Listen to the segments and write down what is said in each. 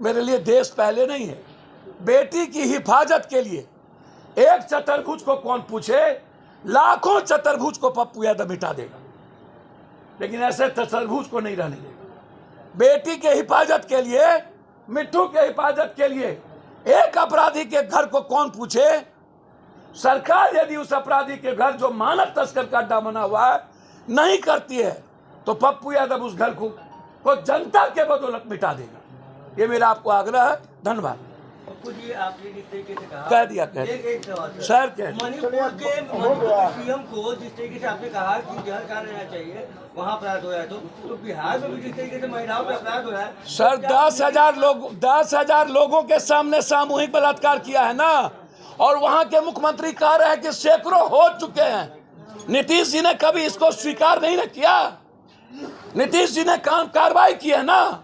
मेरे लिए देश पहले नहीं है। बेटी की हिफाजत के लिए एक चतुर्भुज को कौन पूछे, लाखों चतुर्भुज को पप्पू यादव मिटा देगा, लेकिन ऐसे चतुर्भुज को नहीं रहने देगा। बेटी के हिफाजत के लिए, मिट्ठू के हिफाजत के लिए एक अपराधी के घर को कौन पूछे। सरकार यदि उस अपराधी के घर, जो मानव तस्कर का अड्डा बना हुआ है, नहीं करती है तो पप्पू यादव उस घर को जनता के बदौलत मिटा देगा। ये मेरा आपको आग्रह है। धन्यवाद। पप्पू जी, आपने जिस तरीके से कहा, कह दिया एक सवाल सर, मणिपुर के सीएम को जिस तरीके से आपने कहा कि जहर कहाँ रहना चाहिए, वहाँ अपराध हो रहा है, तो बिहार में भी जिस तरीके से महिलाओं पर अपराध हो रहा है सर, 10,000 लोगों के सामने सामूहिक बलात्कार किया है ना, और वहां के मुख्यमंत्री कह रहे हैं कि सैकड़ों हो चुके हैं। नीतीश जी ने कभी इसको स्वीकार नहीं न किया। नीतीश जी ने कार्रवाई की है ना।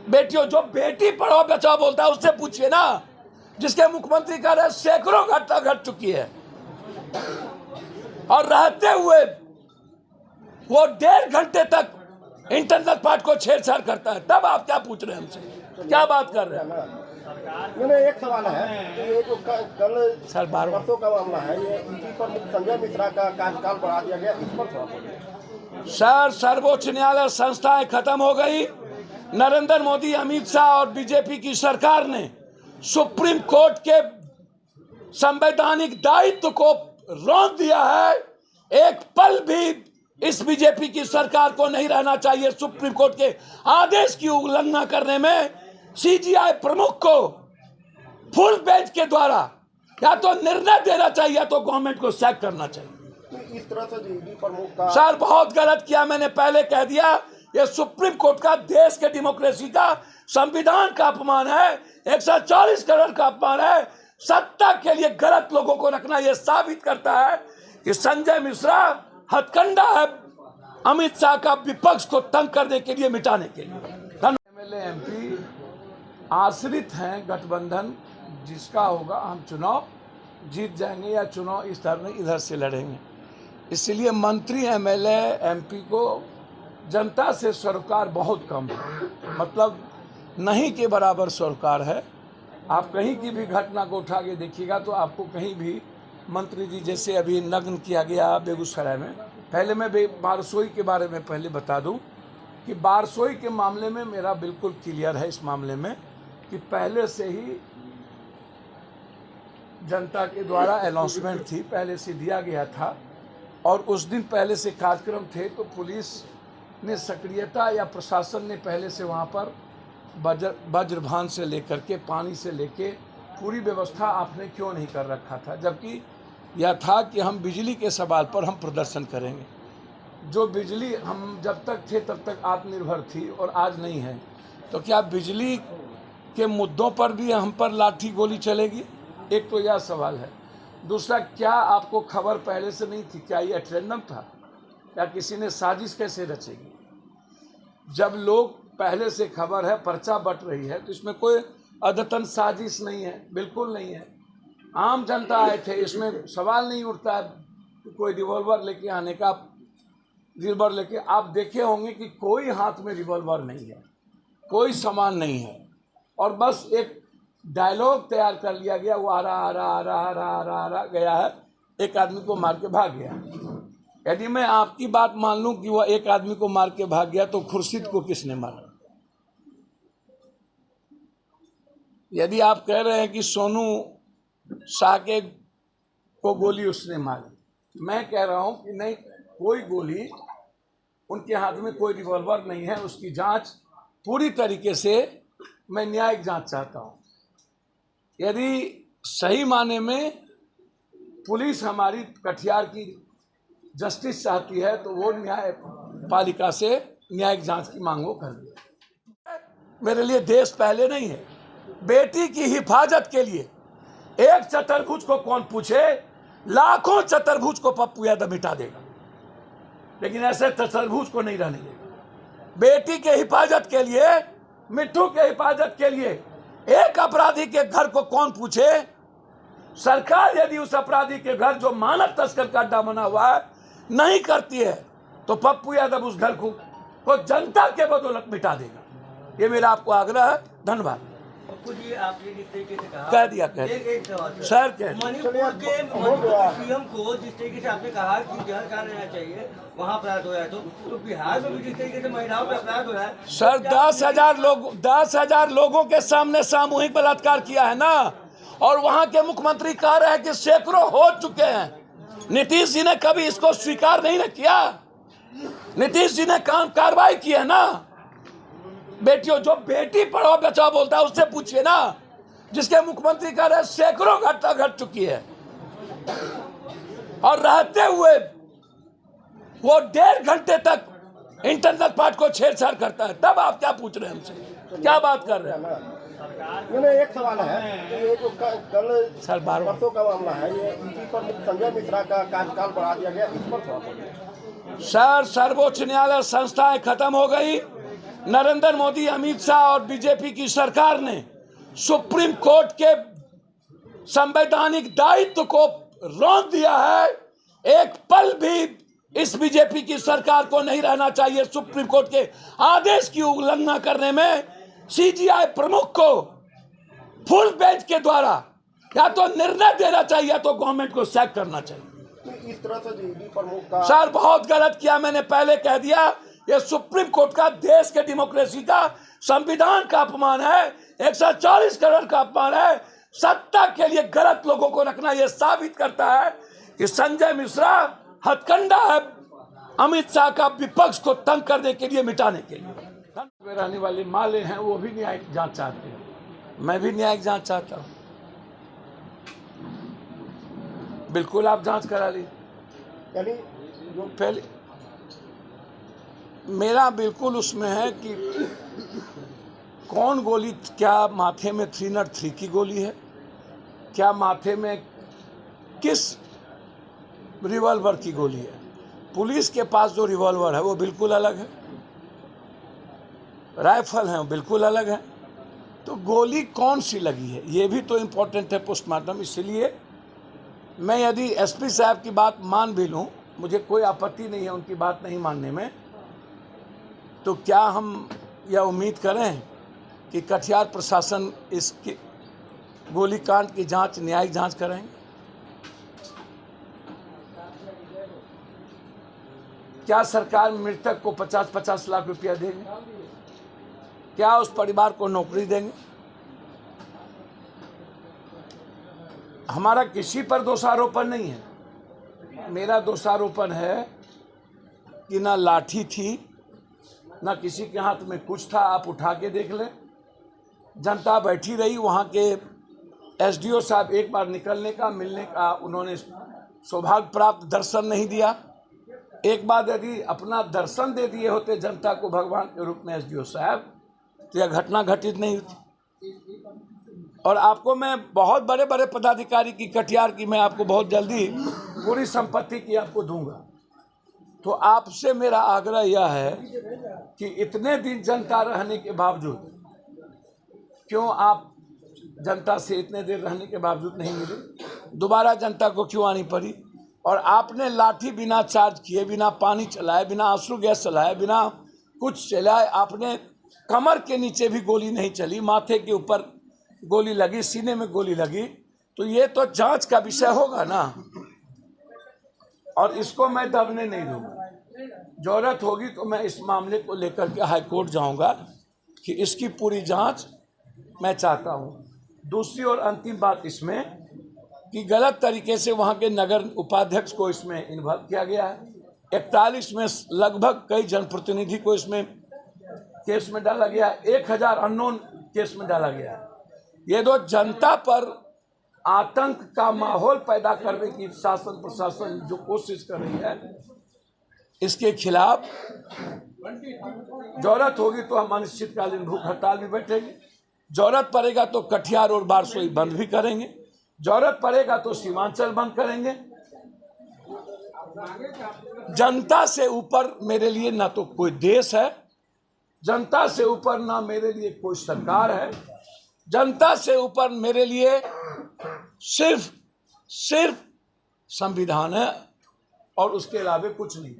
बेटियों, जो बेटी पढ़ाओ बचाओ बोलता है उससे पूछिए ना, जिसके मुख्यमंत्री कह रहे हैं सैकड़ों घटना घट चुकी है, और रहते हुए वो 1.5 घंटे तक इंटरनल पार्ट को छेड़छाड़ करता है। तब आप क्या पूछ रहे हैं हमसे, क्या बात कर रहे हैं? मैंने एक सवाल है, ये जो कल सर परसों का मामला है, ये ईडी पर संजय मिश्रा का कार्यकाल बढ़ा दिया गया, इस पर सर, सर्वोच्च न्यायालय संस्थाएं खत्म हो गई। नरेंद्र मोदी, अमित शाह और बीजेपी की सरकार ने सुप्रीम कोर्ट के संवैधानिक दायित्व को रोक दिया है। एक पल भी इस बीजेपी की सरकार को नहीं रहना चाहिए सुप्रीम कोर्ट के आदेश की उल्लंघना करने में। सीजीआई प्रमुख को फुल बेंच के द्वारा या तो निर्णय देना चाहिए या तो गवर्नमेंट को सैक करना चाहिए। इस तरह से ईडी प्रमुख का सर बहुत गलत किया। मैंने पहले कह दिया, ये सुप्रीम कोर्ट का, देश के डेमोक्रेसी का, संविधान का अपमान है, 140 करोड़ का अपमान है। सत्ता के लिए गलत लोगों को रखना ये साबित करता है कि संजय मिश्रा हथकंडा है अमित शाह का विपक्ष को तंग करने के लिए, मिटाने के लिए। एमएलए एमपी आश्रित हैं गठबंधन जिसका होगा। हम चुनाव जीत जाएंगे या चुनाव इस तरह इधर से लड़ेंगे। इसलिए मंत्री, एमएलए, एमपी को जनता से सरोकार बहुत कम है, मतलब नहीं के बराबर सरोकार है। आप कहीं की भी घटना को उठा के देखिएगा तो आपको कहीं भी मंत्री जी, जैसे अभी नग्न किया गया बेगूसराय में। पहले मैं बारसोई के बारे में पहले बता दूं कि बारसोई के मामले में मेरा बिल्कुल क्लियर है इस मामले में कि पहले से ही जनता के द्वारा अनाउंसमेंट थी, पहले से दिया गया था, और उस दिन पहले से कार्यक्रम थे। तो पुलिस ने सक्रियता या प्रशासन ने पहले से वहाँ पर वज्रभान से लेकर के पानी से लेके पूरी व्यवस्था आपने क्यों नहीं कर रखा था, जबकि यह था कि हम बिजली के सवाल पर हम प्रदर्शन करेंगे। जो बिजली हम जब तक थे तब तक आत्मनिर्भर थी और आज नहीं है, तो क्या बिजली के मुद्दों पर भी हम पर लाठी गोली चलेगी? एक तो यह सवाल है। दूसरा, क्या आपको खबर पहले से नहीं थी? क्या ये एट्रेंडम था या किसी ने साजिश कैसे रचेगी? जब लोग पहले से खबर है, पर्चा बट रही है, तो इसमें कोई अदतन साजिश नहीं है, बिल्कुल नहीं है। आम जनता आए थे, इसमें सवाल नहीं उठता है कोई रिवॉल्वर लेके आने का। रिवॉल्वर लेके आप देखे होंगे कि कोई हाथ में रिवॉल्वर नहीं है, कोई सामान नहीं है, और बस एक डायलॉग तैयार कर लिया गया, वो आ रहा गया है, एक आदमी को मार के भाग गया। यदि मैं आपकी बात मान लूं कि वह एक आदमी को मार के भाग गया, तो खुर्शीद को किसने मारा? यदि आप कह रहे हैं कि सोनू साके को गोली उसने मारी, मैं कह रहा हूं कि नहीं, कोई गोली, उनके हाथ में कोई रिवॉल्वर नहीं है। उसकी जांच पूरी तरीके से, मैं न्यायिक जांच चाहता हूं। यदि सही माने में पुलिस हमारी कटिहार की जस्टिस चाहती है तो वो न्यायपालिका से न्यायिक जांच की मांग वो कर दिया। मेरे लिए देश पहले नहीं है। बेटी की हिफाजत के लिए एक चतुर्भुज को कौन पूछे, लाखों चतुर्भुज को पप्पू यादव मिटा देगा, लेकिन ऐसे चतुर्भुज को नहीं रहने देगा। बेटी के हिफाजत के लिए, मिट्ठू के हिफाजत के लिए एक अपराधी के घर को कौन पूछे। सरकार यदि उस अपराधी के घर, जो मानव तस्कर का अड्डा बना हुआ है, नहीं करती है तो पप्पू यादव उस घर को जनता के बदौलत मिटा देगा। ये मेरा आपको आग्रह है। धन्यवाद। खुद ये आपने जिस तरीके से कहा, कह दिया एक सवाल सर कह मणिपुर के सीएम को जिस तरीके से आपने कहा कि जहर कहाँ रहना चाहिए, वहाँ अपराध हो रहा है, तो बिहार में भी जिस तरीके से महिलाओं पे अपराध हो रहा है सर, 10,000 लोगों के सामने सामूहिक बलात्कार किया है ना, और वहां के मुख्यमंत्री कह रहे हैं कि सैकड़ों हो चुके हैं। नीतीश जी ने कभी इसको स्वीकार नहीं ना किया। नीतीश जी ने कार्रवाई की है ना। बेटियों, जो बेटी पढ़ाओ बचाओ बोलता है उससे पूछिए ना, जिसके मुख्यमंत्री कह रहे हैं सैकड़ों घटना घट चुकी है, और रहते हुए वो 1.5 घंटे तक इंटरनल पार्ट को छेड़छाड़ करता है। तब आप क्या पूछ रहे हैं हमसे, क्या बात कर रहे हैं? मैंने एक सवाल है कि ये जो कल सर परसों का मामला है, ये इसी पर संजय मिश्रा का कार्यकाल बढ़ा दिया गया, इस पर थोड़ा बोलिए। सर, सर्वोच्च न्यायालय संस्थाएं खत्म हो गई। नरेंद्र मोदी, अमित शाह और बीजेपी की सरकार ने सुप्रीम कोर्ट के संवैधानिक दायित्व को रोक दिया है। एक पल भी इस बीजेपी की सरकार को नहीं रहना चाहिए सुप्रीम कोर्ट के आदेश की उल्लंघना करने में। सीजीआई प्रमुख को फुल बेंच के द्वारा या तो निर्णय देना चाहिए या तो गवर्नमेंट को सैक करना चाहिए। इस तरह से ईडी प्रमुख का सर बहुत गलत किया। मैंने पहले कह दिया, ये सुप्रीम कोर्ट का, देश के डेमोक्रेसी का, संविधान का अपमान है, 140 करोड़ का अपमान है। सत्ता के लिए गलत लोगों को रखना यह साबित करता है कि संजय मिश्रा हथकंडा है अमित शाह का विपक्ष को तंग करने के लिए, मिटाने के लिए। में रहने वाले माले हैं वो भी न्यायिक जांच चाहते हैं, मैं भी न्यायिक जांच चाहता हूं। बिल्कुल आप जांच करा ली। यानी जो पहले मेरा बिल्कुल उसमें है कि कौन गोली, क्या माथे में 303 की गोली है, क्या माथे में किस रिवॉल्वर की गोली है। पुलिस के पास जो रिवॉल्वर है वो बिल्कुल अलग है, राइफल है वो बिल्कुल अलग है, तो गोली कौन सी लगी है ये भी तो इम्पोर्टेंट है पोस्टमार्टम। इसलिए मैं यदि एसपी साहब की बात मान भी लूँ, मुझे कोई आपत्ति नहीं है उनकी बात नहीं मानने में, तो क्या हम यह उम्मीद करें कि कटिहार प्रशासन इसकी गोलीकांड की जांच, न्यायिक जांच करेंगे? क्या सरकार मृतक को 50-50 लाख रुपया देंगे? क्या उस परिवार को नौकरी देंगे? हमारा किसी पर दोषारोपण नहीं है। मेरा दोषारोपण है कि ना लाठी थी, ना किसी के हाथ में कुछ था। आप उठा के देख लें, जनता बैठी रही। वहाँ के एसडीओ साहब एक बार निकलने का, मिलने का उन्होंने सौभाग्य प्राप्त, दर्शन नहीं दिया। एक बार यदि अपना दर्शन दे दिए होते जनता को भगवान के रूप में एसडीओ साहब, तो यह घटना घटित नहीं होती। और आपको मैं बहुत बड़े बड़े पदाधिकारी की, कटिहार की, मैं आपको बहुत जल्दी पूरी संपत्ति की आपको दूंगा। तो आपसे मेरा आग्रह यह है कि इतने दिन जनता रहने के बावजूद क्यों आप जनता से इतने देर रहने के बावजूद नहीं मिले? दोबारा जनता को क्यों आनी पड़ी? और आपने लाठी बिना चार्ज किए, बिना पानी चलाए, बिना आंसू गैस चलाए, बिना कुछ चलाए, आपने कमर के नीचे भी गोली नहीं चली, माथे के ऊपर गोली लगी, सीने में गोली लगी, तो ये तो जांच का विषय होगा ना। और इसको मैं दबने नहीं दूंगा। जरूरत होगी तो मैं इस मामले को लेकर के हाई कोर्ट जाऊंगा कि इसकी पूरी जांच मैं चाहता हूं। दूसरी और अंतिम बात इसमें कि गलत तरीके से वहां के नगर उपाध्यक्ष को इसमें इन्वॉल्व किया गया है। 41 में लगभग कई जनप्रतिनिधि को इसमें केस में डाला गया है। 1000 अननोन केस में डाला गया है। ये तो जनता पर आतंक का माहौल पैदा करने की शासन प्रशासन जो कोशिश कर रही है, इसके खिलाफ जरूरत होगी तो हम अनिश्चितकालीन भूख हड़ताल भी बैठेंगे। जरूरत पड़ेगा तो कटिहार और बारसोई बंद भी करेंगे। जरूरत पड़ेगा तो सीमांचल बंद करेंगे। जनता से ऊपर मेरे लिए ना तो कोई देश है, जनता से ऊपर ना मेरे लिए कोई सरकार है, जनता से ऊपर मेरे लिए सिर्फ संविधान है और उसके अलावा कुछ नहीं।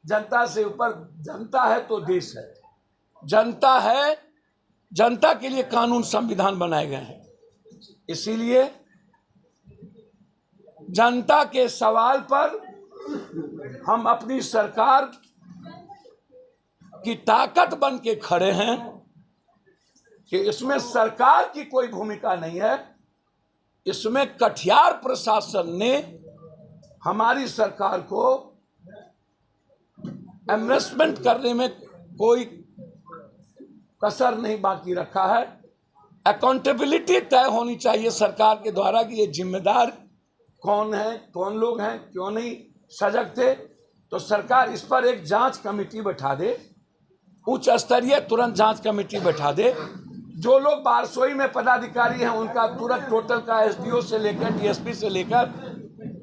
जनता से ऊपर, जनता है तो देश है, जनता है जनता के लिए कानून संविधान बनाए गए हैं। इसीलिए जनता के सवाल पर हम अपनी सरकार की ताकत बन के खड़े हैं कि इसमें सरकार की कोई भूमिका नहीं है। इसमें कटिहार प्रशासन ने हमारी सरकार को एमनेस्टमेंट करने में कोई कसर नहीं बाकी रखा है। अकाउंटेबिलिटी तय होनी चाहिए सरकार के द्वारा कि ये जिम्मेदार कौन है, कौन लोग हैं, क्यों नहीं सजग थे। तो सरकार इस पर एक जांच कमेटी बैठा दे, उच्च स्तरीय तुरंत जांच कमेटी बैठा दे। जो लोग बारसोई में पदाधिकारी हैं उनका तुरंत टोटल का एसडीओ से लेकर डीएसपी से लेकर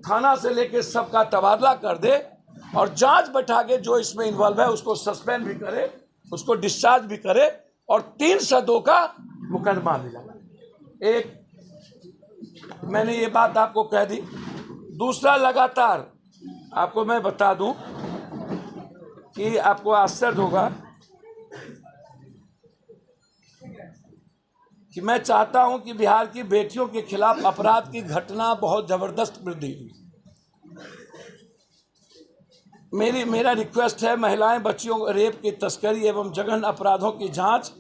थाना से लेकर सबका तबादला कर दे और जांच बैठा के जो इसमें इन्वॉल्व है उसको सस्पेंड भी करे, उसको डिस्चार्ज भी करे और 302 का मुकदमा भी लगा। एक मैंने ये बात आपको कह दी। दूसरा, लगातार आपको मैं बता दूं कि आपको आश्चर्य होगा कि मैं चाहता हूं कि बिहार की बेटियों के खिलाफ अपराध की घटना बहुत जबरदस्त वृद्धि हुई। मेरा रिक्वेस्ट है, महिलाएं बच्चियों को रेप की तस्करी एवं जघन्य अपराधों की जांच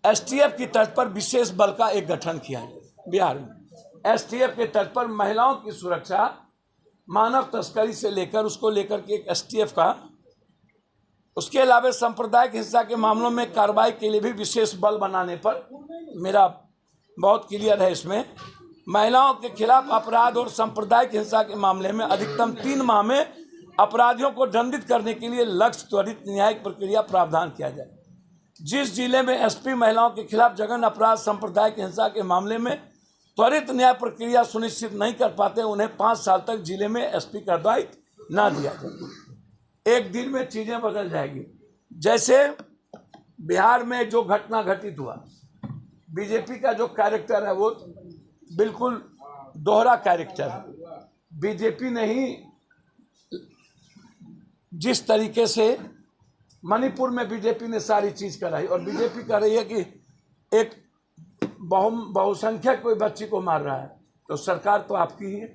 एसटीएफ की तर्ज पर विशेष बल का एक गठन किया है। बिहार में एसटीएफ के तर्ज पर महिलाओं की सुरक्षा, मानव तस्करी से लेकर उसको लेकर के एक एसटीएफ का, उसके अलावा सांप्रदायिक हिंसा के मामलों में कार्रवाई के लिए भी विशेष बल बनाने पर मेरा बहुत क्लियर है। इसमें महिलाओं के खिलाफ अपराध और सांप्रदायिक हिंसा के मामले में अधिकतम 3 माह में अपराधियों को दंडित करने के लिए लक्ष्य त्वरित न्यायिक प्रक्रिया प्रावधान किया जाए। जिस जिले में एसपी महिलाओं के खिलाफ जघन्य अपराध, सांप्रदायिक हिंसा के मामले में त्वरित न्याय प्रक्रिया सुनिश्चित नहीं कर पाते, उन्हें 5 साल तक जिले में एसपी का दायित्व न दिया जाए। एक दिन में चीजें बदल जाएगी। जैसे बिहार में जो घटना घटित हुआ, बीजेपी का जो कैरेक्टर है वो बिल्कुल दोहरा कैरेक्टर है। बीजेपी ने ही जिस तरीके से मणिपुर में बीजेपी ने सारी चीज कराई और बीजेपी कह रही है कि एक बहुसंख्यक कोई बच्ची को मार रहा है, तो सरकार तो आपकी ही है,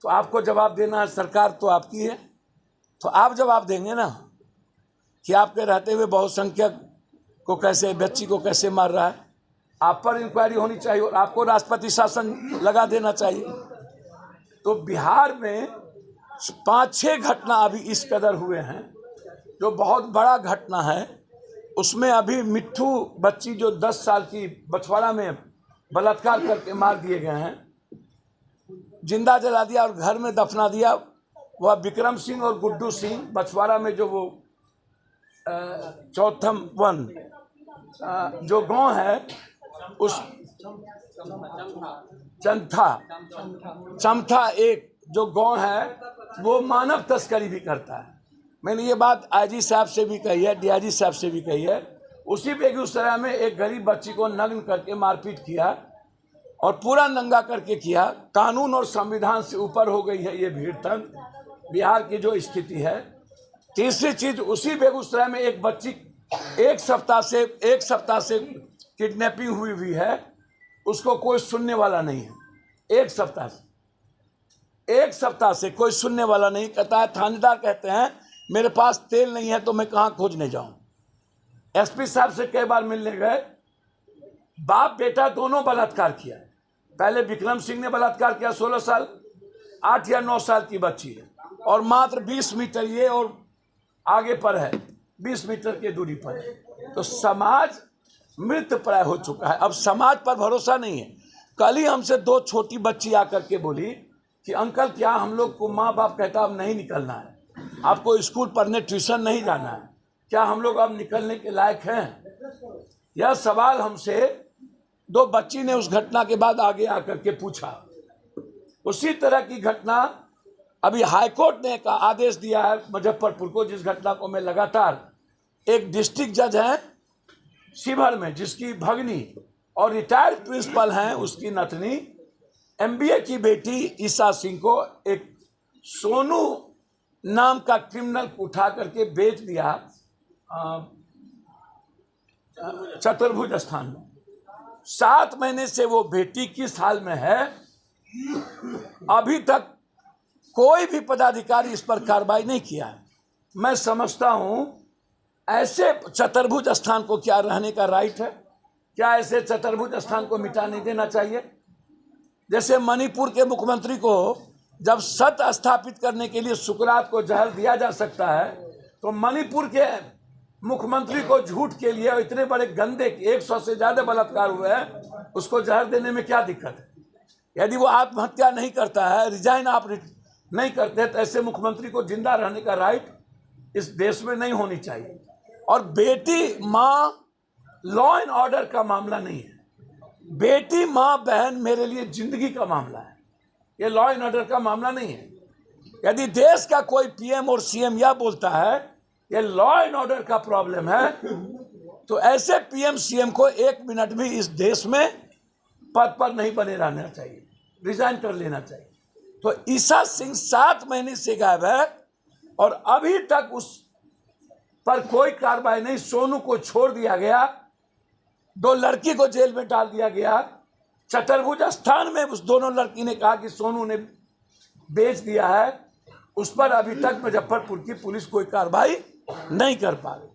तो आपको जवाब देना है। सरकार तो आपकी है, तो आप जवाब देंगे ना कि आपके रहते हुए बहुसंख्यक को कैसे, बच्ची को कैसे मार रहा है। आप पर इंक्वायरी होनी चाहिए और आपको राष्ट्रपति शासन लगा देना चाहिए। तो बिहार में 5-6 घटना अभी इस कदर हुए हैं जो बहुत बड़ा घटना है। उसमें अभी मिट्ठू बच्ची जो 10 साल की बछवाड़ा में बलात्कार करके मार दिए गए हैं, जिंदा जला दिया और घर में दफना दिया। वह विक्रम सिंह और गुड्डू सिंह बछवाड़ा में जो वो चौथम वन जो गांव है उस चमथा एक जो गांव है वो मानव तस्करी भी करता है। मैंने ये बात आईजी साहब से भी कही है, डीआईजी साहब से भी कही है। उसी बेगूसराय में एक गरीब बच्ची को नग्न करके मारपीट किया और पूरा नंगा करके किया। कानून और संविधान से ऊपर हो गई है ये भीड़तंत्र, बिहार की जो स्थिति है। तीसरी चीज, उसी बेगूसराय में एक बच्ची एक सप्ताह से किडनैपिंग हुई है, उसको कोई सुनने वाला नहीं है। एक सप्ताह से कोई सुनने वाला नहीं। कहता है, थानेदार कहते हैं मेरे पास तेल नहीं है तो मैं कहाँ खोजने जाऊं। एसपी साहब से कई बार मिलने गए, बाप बेटा दोनों बलात्कार किया। पहले विक्रम सिंह ने बलात्कार किया, 16 साल, 8 या 9 साल की बच्ची है और मात्र 20 मीटर ये और आगे पर है, 20 मीटर की दूरी पर है। तो समाज मृत प्राय हो चुका है। अब समाज पर भरोसा नहीं है। कल ही हमसे 2 छोटी बच्ची आकर के बोली कि अंकल क्या हम लोग को माँ बाप कहता अब नहीं निकलना है, आपको स्कूल पढ़ने ट्यूशन नहीं जाना है, क्या हम लोग अब निकलने के लायक हैं? यह सवाल हमसे 2 बच्ची ने उस घटना के बाद आगे आकर के पूछा। उसी तरह की घटना अभी हाईकोर्ट ने का आदेश दिया है मुजफ्फरपुर को, जिस घटना को मैं लगातार, एक डिस्ट्रिक्ट जज है शिवहर में जिसकी भगनी और रिटायर्ड प्रिंसिपल हैं, उसकी नतनी एमबीए की बेटी ईसा सिंह को एक सोनू नाम का क्रिमिनल उठा करके बेच दिया चतुर्भुज स्थान में 7 महीने से वो बेटी किस हाल में है, अभी तक कोई भी पदाधिकारी इस पर कार्रवाई नहीं किया है। मैं समझता हूं ऐसे चतुर्भुज स्थान को क्या रहने का राइट है? क्या ऐसे चतुर्भुज स्थान को मिटा नहीं देना चाहिए? जैसे मणिपुर के मुख्यमंत्री को जब सत्य स्थापित करने के लिए सुकरात को जहर दिया जा सकता है, तो मणिपुर के मुख्यमंत्री को झूठ के लिए इतने बड़े गंदे 100 से ज्यादा बलात्कार हुए हैं, उसको जहर देने में क्या दिक्कत है? यदि वो आत्महत्या नहीं करता है, रिजाइन आप नहीं करते, तो ऐसे मुख्यमंत्री को जिंदा रहने का राइट इस देश में नहीं होनी चाहिए। और बेटी माँ लॉ एंड ऑर्डर का मामला नहीं है, बेटी माँ बहन मेरे लिए जिंदगी का मामला है, ये लॉ एंड ऑर्डर का मामला नहीं है। यदि देश का कोई पीएम और सीएम यह बोलता है ये लॉ एंड ऑर्डर का प्रॉब्लम है, तो ऐसे पीएम सीएम को 1 मिनट भी इस देश में पद पर नहीं बने रहना चाहिए, रिजाइन कर लेना चाहिए। तो ईशा सिंह 7 महीने से गायब है और अभी तक उस पर कोई कार्रवाई नहीं। सोनू को छोड़ दिया गया, 2 लड़की को जेल में डाल दिया गया। चतुर्भुज स्थान में उस दोनों लड़की ने कहा कि सोनू ने बेच दिया है, उस पर अभी तक मुजफ्फरपुर की पुलिस कोई कार्रवाई नहीं कर पा रही।